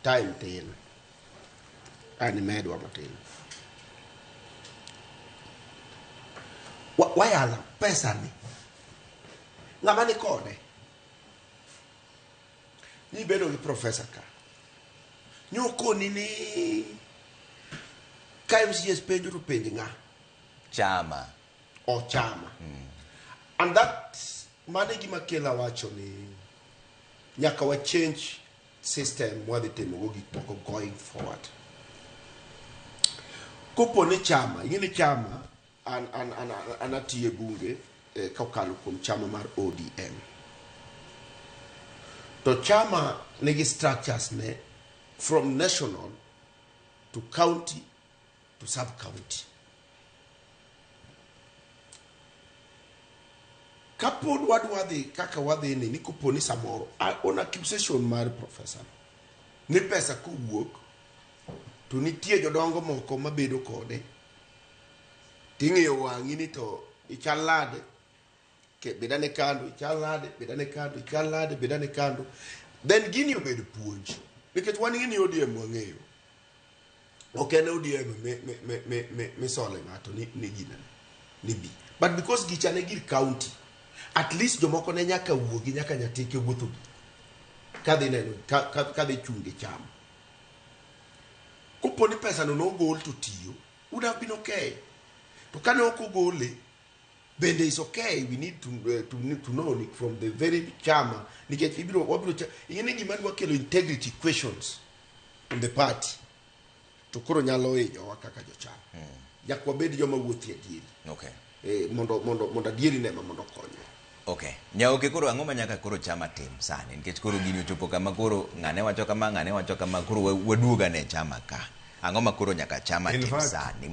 time tin ani medwa matin wayala pesa ni ng'ama ni kode ni bedo gi professor ka nyokoni ni KMCS penjo to penj nga chama o chama and that mane Gima kela wacho ni nyaka wa change system wadhi timo gi toko going forward kopo ni chama yini chama anatie bunge kokalo kuom chama mar ODM to chama nigi structures ne from national to county to sub-county. Kapod wadhi kaka wadhi ni kuponi samoro on accusation mar professor ni pesa kuwuok to nitie jodongo moko mabedo kode ting'eyo wang'i ni to ichalade ke bedane kando ichalade bedane kando ichalade bedane kando then gini obedo puonj nikech wan ng'ini ODM wang'eyo okay no ODM me sole ngato ni gina ni bi but because gichane gir county at least jomoko ne nyaka wuogi nyaka nyatike wuotho kadhi neno kadhi chunge cham kuponi pesa no gol to tiyo would have been okay to kane okogole bende is okay we need to know from the very chama nikech ibiro wabiro yene gima dwa kelo integrity questions in the party to koro nyalo hinyo kaka jochama yakwa bed joma wuothie adieri okay mondo adieri ne mondo konyo. Okay. Nyaoke koro ang'o manyaka koro chama tim sani nikech koro gini ochopo kama koro ng'ane wacho kama koro waduoga ne chama ka. Ang'o ma koro nyaka chama tim sani